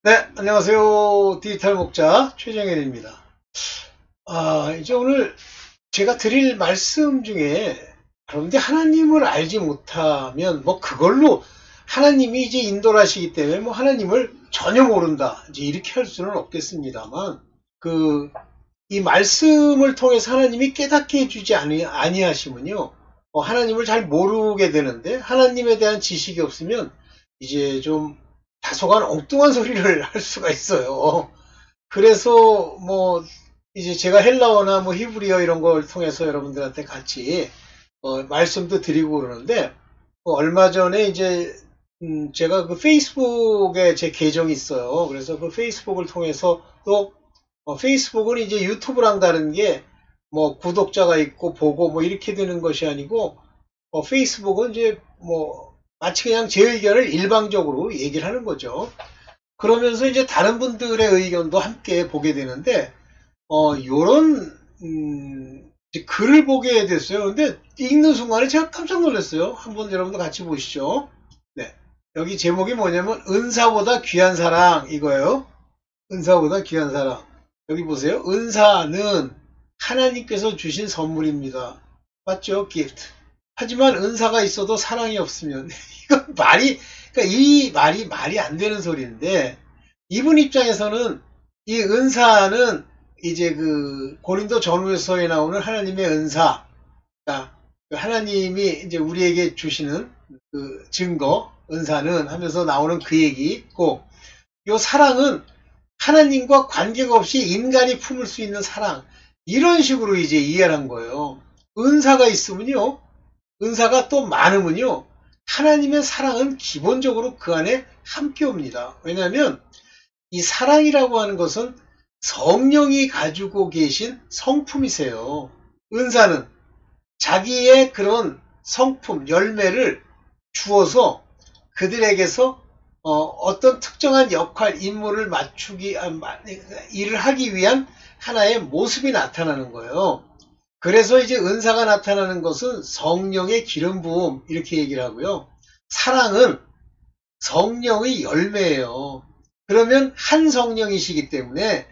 네, 안녕하세요. 디지털 목자 최정현입니다. 이제 오늘 제가 드릴 말씀 중에, 그런데 하나님을 알지 못하면 뭐 그걸로 하나님이 이제 인도를 하시기 때문에 뭐 하나님을 전혀 모른다, 이제 이렇게 할 수는 없겠습니다만, 그, 이 말씀을 통해서 하나님이 깨닫게 해주지 아니하시면요, 하나님을 잘 모르게 되는데, 하나님에 대한 지식이 없으면 이제 좀 다소간 엉뚱한 소리를 할 수가 있어요. 그래서 뭐 이제 제가 헬라어나 뭐 히브리어 이런 걸 통해서 여러분들한테 같이 말씀도 드리고 그러는데, 얼마 전에 이제 제가 그 페이스북에 제 계정이 있어요. 그래서 그 페이스북을 통해서 또 페이스북은 이제 유튜브랑 다른 게 뭐 구독자가 있고 보고 뭐 이렇게 되는 것이 아니고, 페이스북은 이제 뭐 마치 그냥 제 의견을 일방적으로 얘기를 하는 거죠. 그러면서 이제 다른 분들의 의견도 함께 보게 되는데, 요런, 이제 글을 보게 됐어요. 근데 읽는 순간에 제가 깜짝 놀랐어요. 한번 여러분도 같이 보시죠. 네. 여기 제목이 뭐냐면, 은사보다 귀한 사랑, 이거예요. 은사보다 귀한 사랑. 여기 보세요. 은사는 하나님께서 주신 선물입니다. 맞죠? gift. 하지만 은사가 있어도 사랑이 없으면, 이건 그러니까 이 말이 안 되는 소리인데, 이분 입장에서는 이 은사는 이제 그 고린도 전후서에 나오는 하나님의 은사, 그러니까 하나님이 이제 우리에게 주시는 그 증거, 은사는 하면서 나오는 그 얘기고, 이 사랑은 하나님과 관계가 없이 인간이 품을 수 있는 사랑, 이런 식으로 이제 이해를 한 거예요. 은사가 있으면요, 은사가 또 많으면요, 하나님의 사랑은 기본적으로 그 안에 함께 옵니다. 왜냐하면 이 사랑이라고 하는 것은 성령이 가지고 계신 성품이세요. 은사는 자기의 그런 성품, 열매를 주어서 그들에게서 어떤 특정한 역할, 임무를 맞추기, 일을 하기 위한 하나의 모습이 나타나는 거예요. 그래서 이제 은사가 나타나는 것은 성령의 기름 부음, 이렇게 얘기를 하고요. 사랑은 성령의 열매예요. 그러면 한 성령이시기 때문에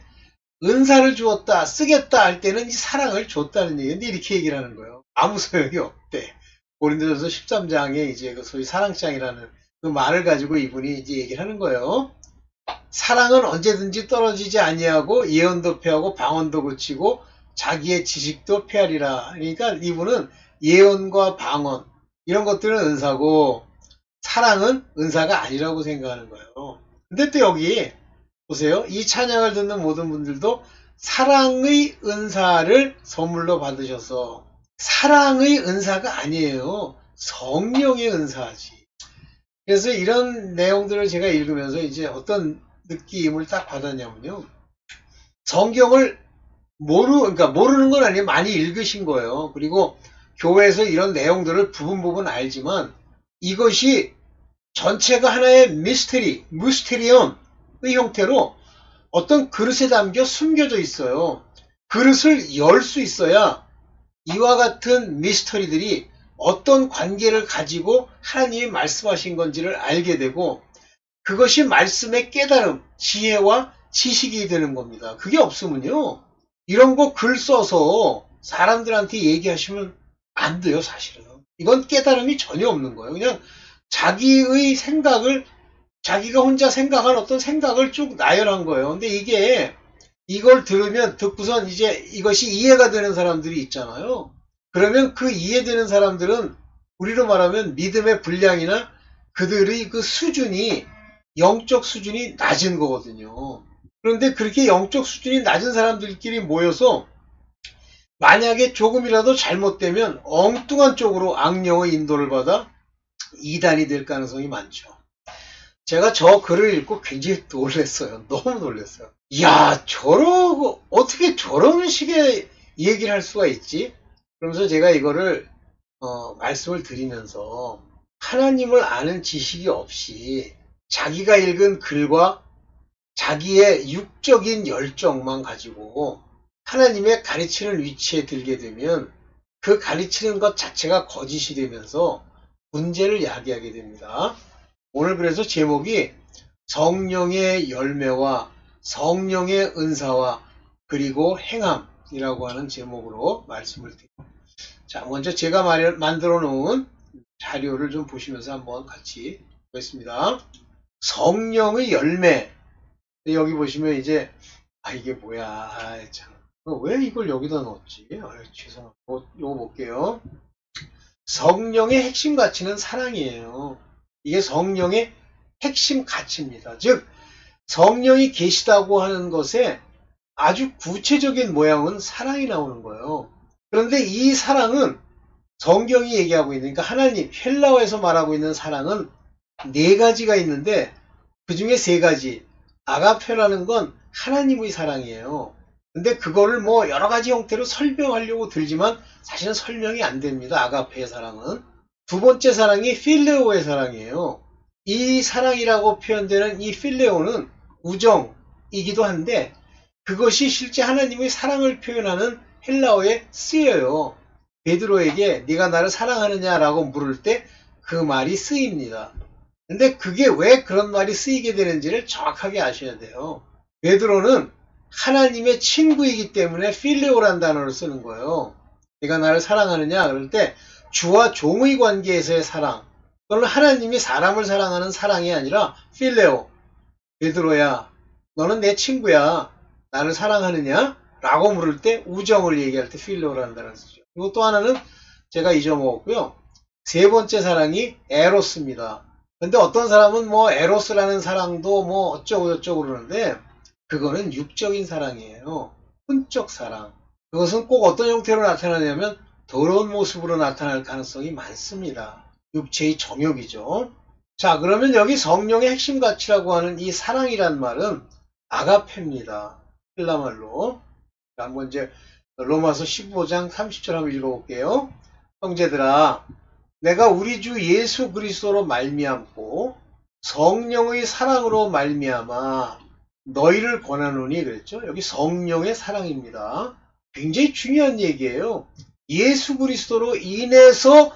은사를 주었다, 쓰겠다 할 때는 이 사랑을 줬다는 얘기인데, 이렇게 얘기를 하는 거예요. 아무 소용이 없대. 고린도전서 13장에 이제 그 소위 사랑장이라는 그 말을 가지고 이분이 이제 얘기를 하는 거예요. 사랑은 언제든지 떨어지지 아니하고 예언도 폐하고 방언도 고치고 자기의 지식도 폐하리라. 그러니까 이분은 예언과 방언 이런 것들은 은사고, 사랑은 은사가 아니라고 생각하는 거예요. 근데 또 여기 보세요. 이 찬양을 듣는 모든 분들도 사랑의 은사를 선물로 받으셔서, 사랑의 은사가 아니에요. 성령의 은사지. 그래서 이런 내용들을 제가 읽으면서 이제 어떤 느낌을 딱 받았냐면요. 성경을 그러니까 모르는 건 아니에요. 많이 읽으신 거예요. 그리고 교회에서 이런 내용들을 부분 알지만, 이것이 전체가 하나의 무스테리엄의 형태로 어떤 그릇에 담겨 숨겨져 있어요. 그릇을 열 수 있어야 이와 같은 미스터리들이 어떤 관계를 가지고 하나님이 말씀하신 건지를 알게 되고, 그것이 말씀의 깨달음, 지혜와 지식이 되는 겁니다. 그게 없으면요, 이런 거 글 써서 사람들한테 얘기하시면 안 돼요, 사실은. 이건 깨달음이 전혀 없는 거예요. 그냥 자기의 생각을, 자기가 혼자 생각한 어떤 생각을 쭉 나열한 거예요. 근데 이걸 듣고선 이제 이것이 이해가 되는 사람들이 있잖아요. 그러면 그 이해되는 사람들은 우리로 말하면 믿음의 분량이나 그들의 그 수준이, 영적 수준이 낮은 거거든요. 그런데 그렇게 영적 수준이 낮은 사람들끼리 모여서 만약에 조금이라도 잘못되면 엉뚱한 쪽으로 악령의 인도를 받아 이단이 될 가능성이 많죠. 제가 저 글을 읽고 굉장히 놀랐어요. 너무 놀랐어요. 이야, 어떻게 저런 식의 얘기를 할 수가 있지? 그러면서 제가 이거를, 말씀을 드리면서, 하나님을 아는 지식이 없이 자기가 읽은 글과 자기의 육적인 열정만 가지고 하나님의 가르치는 위치에 들게 되면, 그 가르치는 것 자체가 거짓이 되면서 문제를 야기하게 됩니다. 오늘 그래서 제목이 성령의 열매와 성령의 은사와 그리고 행함이라고 하는 제목으로 말씀을 드립니다. 자, 먼저 제가 만들어 놓은 자료를 좀 보시면서 한번 같이 보겠습니다. 성령의 열매. 여기 보시면 이제 이게 뭐야. 참. 왜 이걸 여기다 넣었지? 죄송합니다. 요거 볼게요. 성령의 핵심 가치는 사랑이에요. 이게 성령의 핵심 가치입니다. 즉 성령이 계시다고 하는 것에 아주 구체적인 모양은 사랑이 나오는 거예요. 그런데 이 사랑은 성경이 얘기하고 있는, 그러니까 하나님, 헬라어에서 말하고 있는 사랑은 네 가지가 있는데 그 중에 세 가지. 아가페라는 건 하나님의 사랑이에요. 근데 그거를 뭐 여러 가지 형태로 설명하려고 들지만 사실은 설명이 안 됩니다. 아가페의 사랑은. 두 번째 사랑이 필레오의 사랑이에요. 이 사랑이라고 표현되는 이 필레오는 우정이기도 한데 그것이 실제 하나님의 사랑을 표현하는 헬라어에 쓰여요. 베드로에게 네가 나를 사랑하느냐라고 물을 때 그 말이 쓰입니다. 근데 그게 왜 그런 말이 쓰이게 되는지를 정확하게 아셔야 돼요. 베드로는 하나님의 친구이기 때문에 필레오란 단어를 쓰는 거예요. 네가 나를 사랑하느냐 그럴 때 주와 종의 관계에서의 사랑, 또는 하나님이 사람을 사랑하는 사랑이 아니라 필레오. 베드로야, 너는 내 친구야. 나를 사랑하느냐? 라고 물을 때 우정을 얘기할 때 필레오라는 단어를 쓰죠. 그리고 또 하나는 제가 잊어먹었고요. 세 번째 사랑이 에로스입니다. 근데 어떤 사람은 뭐 에로스라는 사랑도 뭐 어쩌고저쩌고 그러는데 그거는 육적인 사랑이에요. 혼적 사랑. 그것은 꼭 어떤 형태로 나타나냐면 더러운 모습으로 나타날 가능성이 많습니다. 육체의 정욕이죠. 자, 그러면 여기 성령의 핵심 가치라고 하는 이 사랑이란 말은 아가페입니다. 헬라말로. 한번 이제 로마서 15장 30절 한번 읽어볼게요. 형제들아, 내가 우리 주 예수 그리스도로 말미암고 성령의 사랑으로 말미암아 너희를 권하노니 그랬죠. 여기 성령의 사랑입니다. 굉장히 중요한 얘기예요. 예수 그리스도로 인해서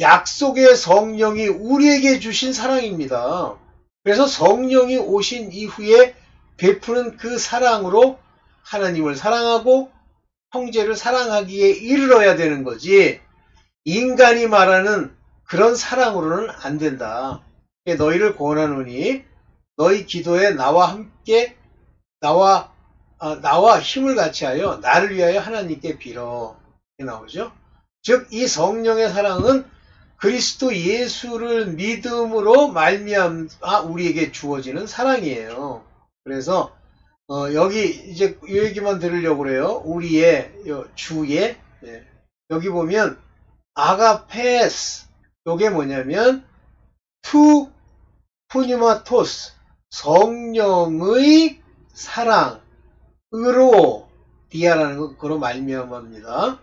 약속의 성령이 우리에게 주신 사랑입니다. 그래서 성령이 오신 이후에 베푸는 그 사랑으로 하나님을 사랑하고 형제를 사랑하기에 이르러야 되는 거지, 인간이 말하는 그런 사랑으로는 안 된다. 너희를 권하노니 너희 기도에 나와 함께 나와 힘을 같이 하여 나를 위하여 하나님께 빌어. 이렇게 나오죠. 즉 이 성령의 사랑은 그리스도 예수를 믿음으로 말미암아 우리에게 주어지는 사랑이에요. 그래서 여기 이제 이 얘기만 들으려고 그래요. 우리의 주의, 여기 보면 아가페스, 요게 뭐냐면 투 푸니마토스, 성령의 사랑으로 디아라는 거로 말미암아입니다.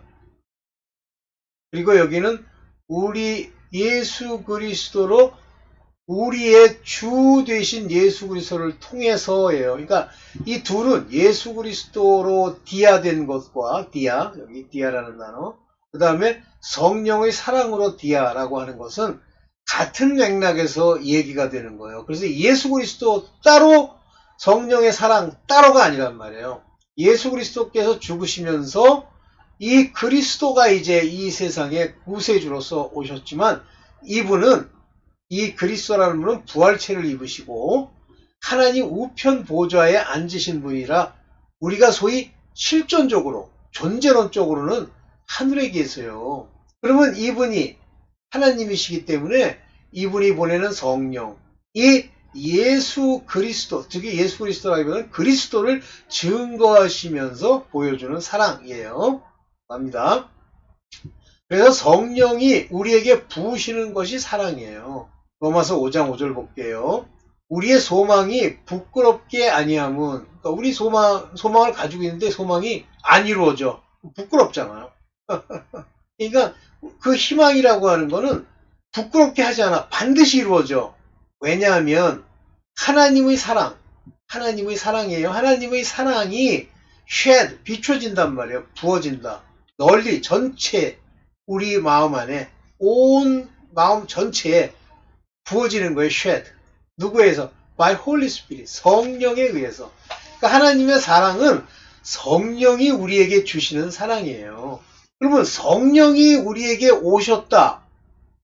그리고 여기는 우리 예수 그리스도로 우리의 주 되신 예수 그리스도를 통해서예요. 그러니까 이 둘은 예수 그리스도로 디아된 것과 디아, 여기 디아라는 단어, 그 다음에 성령의 사랑으로 디아라고 하는 것은 같은 맥락에서 얘기가 되는 거예요. 그래서 예수 그리스도 따로 성령의 사랑 따로가 아니란 말이에요. 예수 그리스도께서 죽으시면서 이 그리스도가 이제 이 세상의 구세주로서 오셨지만 이분은, 이 그리스도라는 분은 부활체를 입으시고 하나님 우편 보좌에 앉으신 분이라 우리가 소위 실존적으로, 존재론적으로는 하늘에 계세요. 그러면 이분이 하나님이시기 때문에 이분이 보내는 성령, 이 예수 그리스도, 즉 예수 그리스도라기보다는 그리스도를 증거하시면서 보여주는 사랑이에요. 합니다. 그래서 성령이 우리에게 부으시는 것이 사랑이에요. 로마서 5장 5절 볼게요. 우리의 소망이 부끄럽게 아니함은, 그러니까 우리 소망을 가지고 있는데 소망이 안 이루어져. 부끄럽잖아요. 그러니까 그 희망이라고 하는 거는 부끄럽게 하지 않아. 반드시 이루어져. 왜냐하면 하나님의 사랑, 하나님의 사랑이에요. 하나님의 사랑이 shed, 비춰진단 말이에요. 부어진다. 널리, 전체, 우리 마음 안에, 온 마음 전체에 부어지는 거예요. shed. 누구에서? by Holy Spirit. 성령에 의해서. 그러니까 하나님의 사랑은 성령이 우리에게 주시는 사랑이에요. 그러면 성령이 우리에게 오셨다.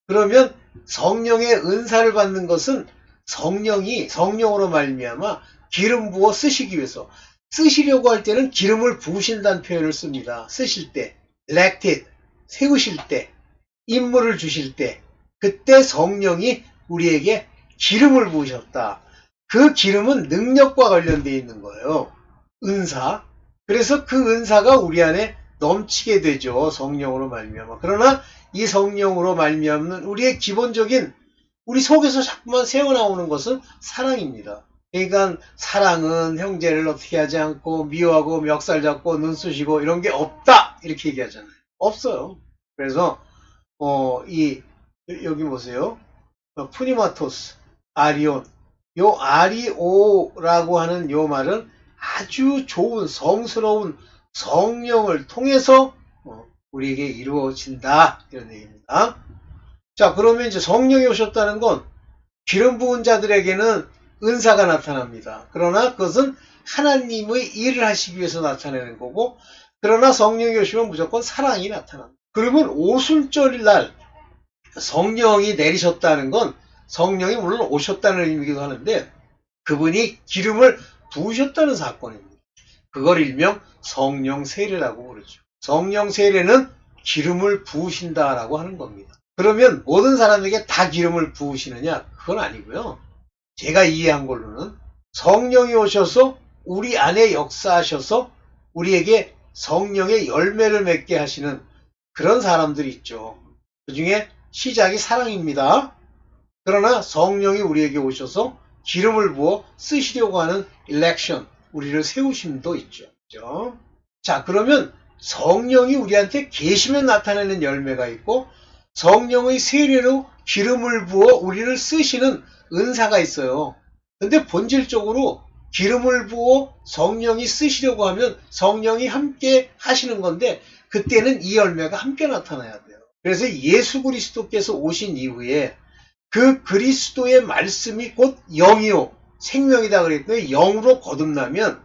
그러면 성령의 은사를 받는 것은 성령으로 말미암아 기름 부어 쓰시기 위해서, 쓰시려고 할 때는 기름을 부으신다는 표현을 씁니다. 쓰실 때, elected, 세우실 때, 임무를 주실 때, 그때 성령이 우리에게 기름을 부으셨다. 그 기름은 능력과 관련되어 있는 거예요. 은사. 그래서 그 은사가 우리 안에 넘치게 되죠. 성령으로 말미암아. 그러나 이 성령으로 말미암는 우리의 기본적인, 우리 속에서 자꾸만 새어나오는 것은 사랑입니다. 그러니까 사랑은 형제를 어떻게 하지 않고 미워하고 멱살 잡고 눈 쑤시고 이런 게 없다 이렇게 얘기하잖아요. 없어요. 그래서 여기 보세요. 푸니마토스, 아리온. 요 아리오라고 하는 요 말은 아주 좋은 성스러운 성령을 통해서 우리에게 이루어진다 이런 얘기입니다. 자, 그러면 이제 성령이 오셨다는 건 기름 부은 자들에게는 은사가 나타납니다. 그러나 그것은 하나님의 일을 하시기 위해서 나타내는 거고, 그러나 성령이 오시면 무조건 사랑이 나타납니다. 그러면 오순절일 날 성령이 내리셨다는 건 성령이 물론 오셨다는 의미이기도 하는데 그분이 기름을 부으셨다는 사건입니다. 그걸 일명 성령 세례라고 부르죠. 성령 세례는 기름을 부으신다라고 하는 겁니다. 그러면 모든 사람에게 다 기름을 부으시느냐? 그건 아니고요. 제가 이해한 걸로는 성령이 오셔서 우리 안에 역사하셔서 우리에게 성령의 열매를 맺게 하시는 그런 사람들이 있죠. 그 중에 시작이 사랑입니다. 그러나 성령이 우리에게 오셔서 기름을 부어 쓰시려고 하는 election, 우리를 세우심도 있죠. 그렇죠? 자, 그러면 성령이 우리한테 계시면 나타내는 열매가 있고 성령의 세례로 기름을 부어 우리를 쓰시는 은사가 있어요. 근데 본질적으로 기름을 부어 성령이 쓰시려고 하면 성령이 함께 하시는 건데 그때는 이 열매가 함께 나타나야 돼요. 그래서 예수 그리스도께서 오신 이후에 그 그리스도의 말씀이 곧 영이요 생명이다 그랬더니 영으로 거듭나면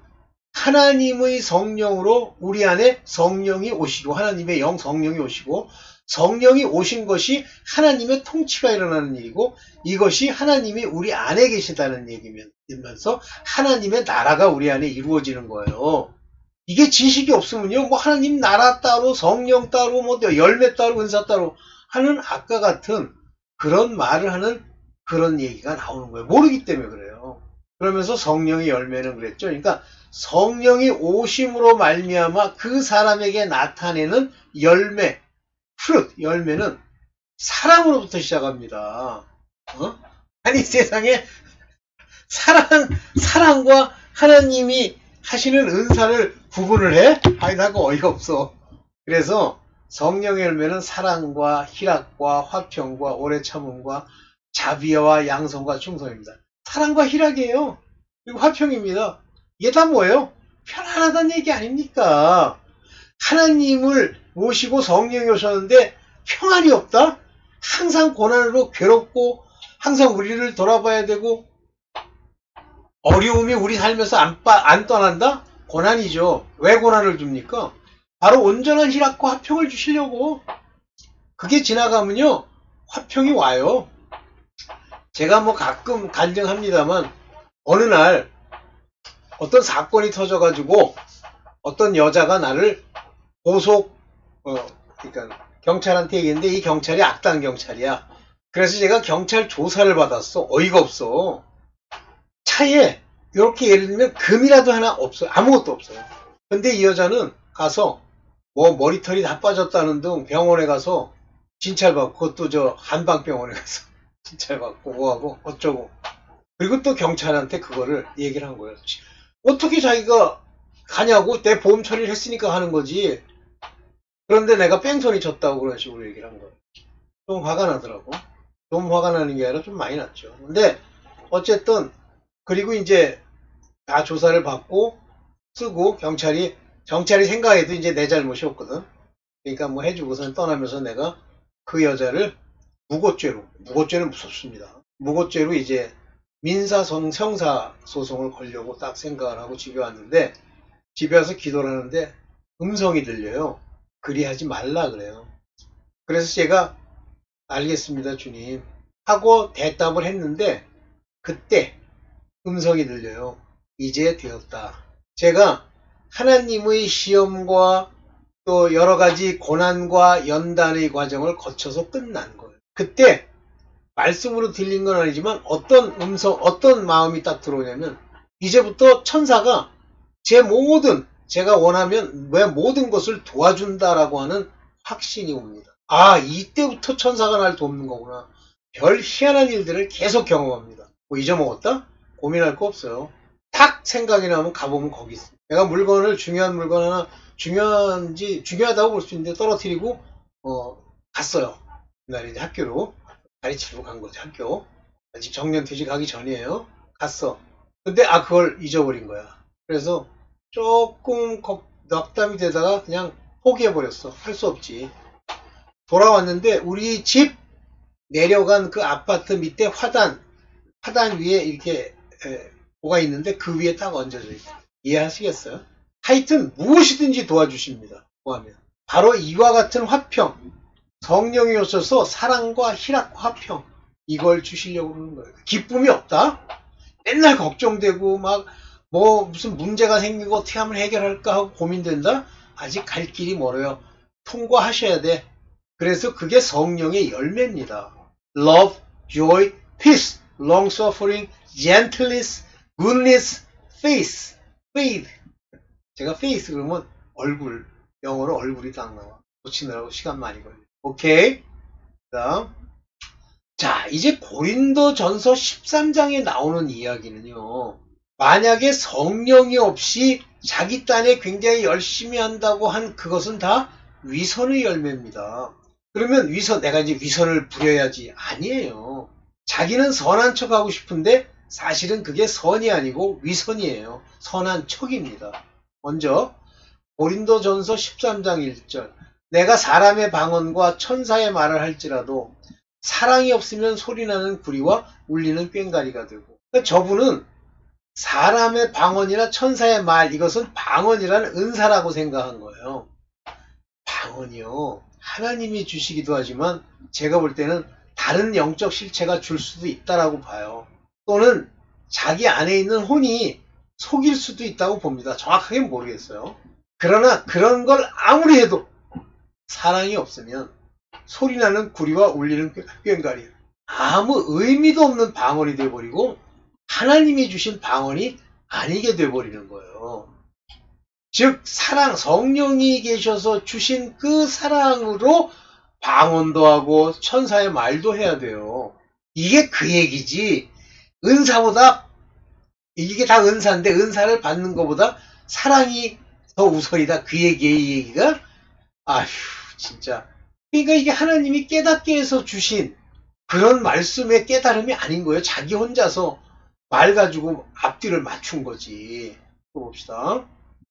하나님의 성령으로 우리 안에 성령이 오시고 하나님의 영 성령이 오시고 성령이 오신 것이 하나님의 통치가 일어나는 일이고 이것이 하나님이 우리 안에 계시다는 얘기면서 하나님의 나라가 우리 안에 이루어지는 거예요. 이게 지식이 없으면요, 뭐 하나님 나라 따로 성령 따로 뭐 열매 따로 은사 따로 하는 아까 같은 그런 말을 하는 그런 얘기가 나오는 거예요. 모르기 때문에 그래요. 그러면서 성령의 열매는 그랬죠. 그러니까 성령이 오심으로 말미암아 그 사람에게 나타내는 열매, fruit, 열매는 사랑으로부터 시작합니다. 아니 세상에 사랑과 하나님이 하시는 은사를 구분을 해? 아니 나가 어이가 없어. 그래서 성령의 열매는 사랑과 희락과 화평과 오래 참음과 자비와 양성과 충성입니다. 사랑과 희락이에요. 그리고 화평입니다. 이게 다 뭐예요? 편안하다는 얘기 아닙니까? 하나님을 모시고 성령이 오셨는데 평안이 없다? 항상 고난으로 괴롭고 항상 우리를 돌아봐야 되고 어려움이 우리 삶에서 안 떠난다? 고난이죠. 왜 고난을 줍니까? 바로 온전한 희락과 화평을 주시려고. 그게 지나가면요 화평이 와요. 제가 뭐 가끔 간증합니다만 어느 날 어떤 사건이 터져가지고 어떤 여자가 나를 그러니까 경찰한테 얘기했는데 이 경찰이 악당 경찰이야. 그래서 제가 경찰 조사를 받았어. 어이가 없어. 차에 이렇게 예를 들면 금이라도 하나 없어요. 아무것도 없어요. 근데 이 여자는 가서 뭐 머리털이 다 빠졌다는 등 병원에 가서 진찰받고 그것도 저 한방병원에 가서 진찰받고 뭐하고 어쩌고 그리고 또 경찰한테 그거를 얘기를 한 거예요. 어떻게 자기가 가냐고 내 보험 처리를 했으니까 하는 거지. 그런데 내가 뺑소니 쳤다고 그런 식으로 얘기를 한 거예요. 좀 화가 나더라고. 좀 화가 나는 게 아니라 좀 많이 났죠. 근데 어쨌든 그리고 이제 다 조사를 받고 쓰고 경찰이 생각해도 이제 내 잘못이었거든. 그러니까 뭐 해주고선 떠나면서 내가 그 여자를 무고죄는 무섭습니다. 무고죄로 이제 형사 소송을 걸려고 딱 생각을 하고 집에 왔는데, 집에 와서 기도를 하는데 음성이 들려요. 그리하지 말라 그래요. 그래서 제가 알겠습니다 주님 하고 대답을 했는데, 그때 음성이 들려요. 이제 되었다. 제가 하나님의 시험과 또 여러 가지 고난과 연단의 과정을 거쳐서 끝난 거예요. 그때 말씀으로 들린 건 아니지만 어떤 음성, 어떤 마음이 딱 들어오냐면, 이제부터 천사가 제가 원하면 왜 모든 것을 도와준다라고 하는 확신이 옵니다. 아, 이때부터 천사가 날 돕는 거구나. 별 희한한 일들을 계속 경험합니다. 뭐 잊어먹었다? 고민할 거 없어요. 탁 생각이 나면 가보면 거기 있어. 내가 물건을, 중요한 물건 하나, 중요하다고 볼 수 있는데 떨어뜨리고 갔어요. 그날 이제 학교로 가르치러 간 거죠. 학교 아직 정년퇴직 하기 전이에요. 갔어. 근데 그걸 잊어버린 거야. 그래서 조금 낙담이 되다가 그냥 포기해버렸어. 할 수 없지. 돌아왔는데 우리 집 내려간 그 아파트 밑에 화단 위에 이렇게 뭐가 있는데 그 위에 딱 얹어져 있어요. 이해하시겠어요? 하여튼 무엇이든지 도와주십니다. 뭐하면 바로 이와 같은 화평, 성령이 오셔서 사랑과 희락과 화평, 이걸 주시려고 그러는 거예요. 기쁨이 없다? 맨날 걱정되고 막 뭐 무슨 문제가 생기고 어떻게 하면 해결할까 하고 고민된다? 아직 갈 길이 멀어요. 통과하셔야 돼. 그래서 그게 성령의 열매입니다. Love, joy, peace, long suffering, gentleness, goodness, faith. faith. 제가 face 그러면 얼굴, 영어로 얼굴이 딱 나와. 고치느라고 시간 많이 걸려. 오케이? 그다음. 자, 이제 고린도전서 13장에 나오는 이야기는요. 만약에 성령이 없이 자기 딴에 굉장히 열심히 한다고 한 그것은 다 위선의 열매입니다. 그러면 내가 이제 위선을 부려야지. 아니에요. 자기는 선한 척 하고 싶은데 사실은 그게 선이 아니고 위선이에요. 선한 척입니다. 먼저 고린도전서 13장 1절. 내가 사람의 방언과 천사의 말을 할지라도 사랑이 없으면 소리나는 구리와 울리는 꽹과리가 되고. 그러니까 저분은 사람의 방언이나 천사의 말, 이것은 방언이라는 은사라고 생각한 거예요. 방언이요. 하나님이 주시기도 하지만 제가 볼 때는 다른 영적 실체가 줄 수도 있다라고 봐요. 또는 자기 안에 있는 혼이 속일 수도 있다고 봅니다. 정확하게 모르겠어요. 그러나 그런 걸 아무리 해도 사랑이 없으면 소리나는 구리와 울리는 꽹과리, 아무 의미도 없는 방언이 돼버리고 하나님이 주신 방언이 아니게 돼버리는 거예요. 즉 사랑, 성령이 계셔서 주신 그 사랑으로 방언도 하고 천사의 말도 해야 돼요. 이게 그 얘기지. 은사보다, 이게 다 은사인데 은사를 받는 것보다 사랑이 더 우선이다. 그 얘기예요. 이 얘기가. 아휴 진짜. 그러니까 이게 하나님이 깨닫게 해서 주신 그런 말씀의 깨달음이 아닌 거예요. 자기 혼자서 말 가지고 앞뒤를 맞춘 거지. 또 봅시다.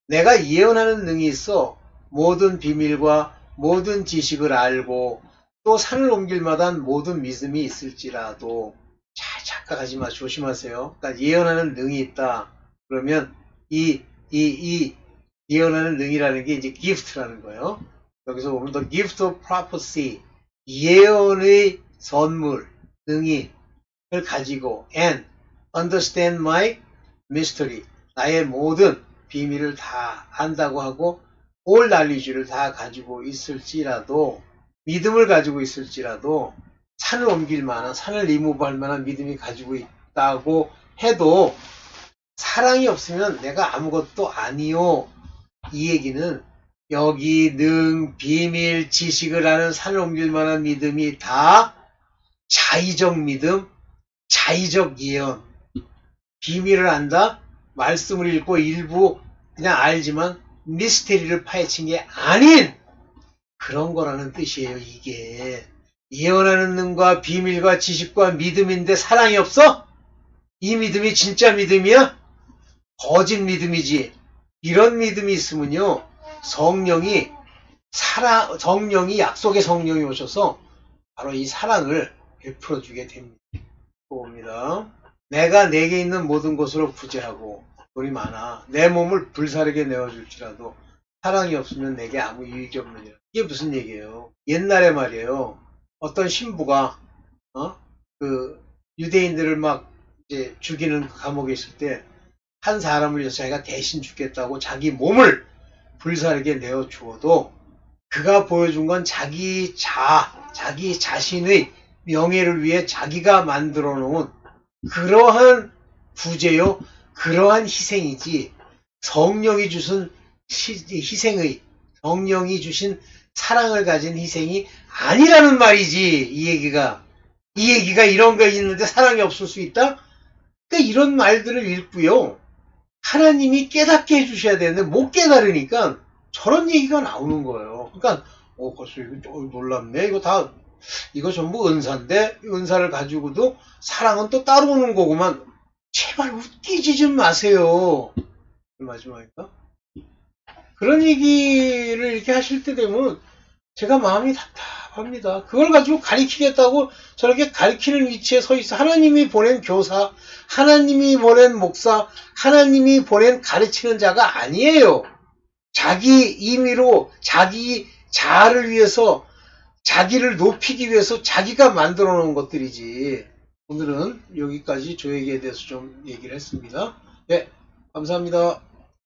내가 예언하는 능이 있어 모든 비밀과 모든 지식을 알고 또 산을 옮길 만한 모든 믿음이 있을지라도. 잘 착각하지 마. 조심하세요. 그러니까 예언하는 능이 있다. 그러면 이 예언하는 능이라는 게 이제 gift라는 거예요. 여기서 보면 the gift of prophecy, 예언의 선물, 능이를 가지고 and understand my mystery, 나의 모든 비밀을 다 안다고 하고 all knowledge를 다 가지고 있을지라도, 믿음을 가지고 있을지라도, 산을 옮길 만한, 산을 리무브할 만한 믿음이 가지고 있다고 해도 사랑이 없으면 내가 아무것도 아니요. 이 얘기는 여기 능, 비밀, 지식을 아는, 산을 옮길 만한 믿음이 다 자의적 믿음, 자의적 예언. 비밀을 안다? 말씀을 읽고 일부 그냥 알지만 미스테리를 파헤친 게 아닌 그런 거라는 뜻이에요. 이게 예언하는 능과 비밀과 지식과 믿음인데 사랑이 없어? 이 믿음이 진짜 믿음이야? 거짓 믿음이지. 이런 믿음이 있으면요, 성령이 약속의 성령이 오셔서 바로 이 사랑을 베풀어 주게 됩니다. 봅니다. 내가 내게 있는 모든 것으로 구제하고 돈이 많아 내 몸을 불사르게 내어줄지라도 사랑이 없으면 내게 아무 유익이 없느니라. 이게 무슨 얘기예요? 옛날에 말이에요. 어떤 신부가 그 유대인들을 막 이제 죽이는 감옥에 있을 때 한 사람을 위해서 자기가 대신 죽겠다고 자기 몸을 불사르게 내어 주어도 그가 보여준 건 자기 자신의 명예를 위해 자기가 만들어 놓은 그러한 구제요, 그러한 희생이지 성령이 주신 희생의, 성령이 주신 사랑을 가진 희생이 아니라는 말이지. 이 얘기가 이런 거 있는데 사랑이 없을 수 있다? 그러니까 이런 말들을 읽고요, 하나님이 깨닫게 해주셔야 되는데 못 깨달으니까 저런 얘기가 나오는 거예요. 그러니까 벌써 이거 놀랍네. 이거 전부 은사인데 은사를 가지고도 사랑은 또 따로 오는 거구만. 제발 웃기지 좀 마세요. 마지막인가? 그런 얘기를 이렇게 하실 때 되면 제가 마음이 답답합니다. 그걸 가지고 가리키겠다고 저렇게 가리키는 위치에 서 있어. 하나님이 보낸 교사, 하나님이 보낸 목사, 하나님이 보낸 가르치는 자가 아니에요. 자기 임의로 자기 자아를 위해서, 자기를 높이기 위해서 자기가 만들어 놓은 것들이지. 오늘은 여기까지 조회기에 대해서 좀 얘기를 했습니다. 네, 감사합니다.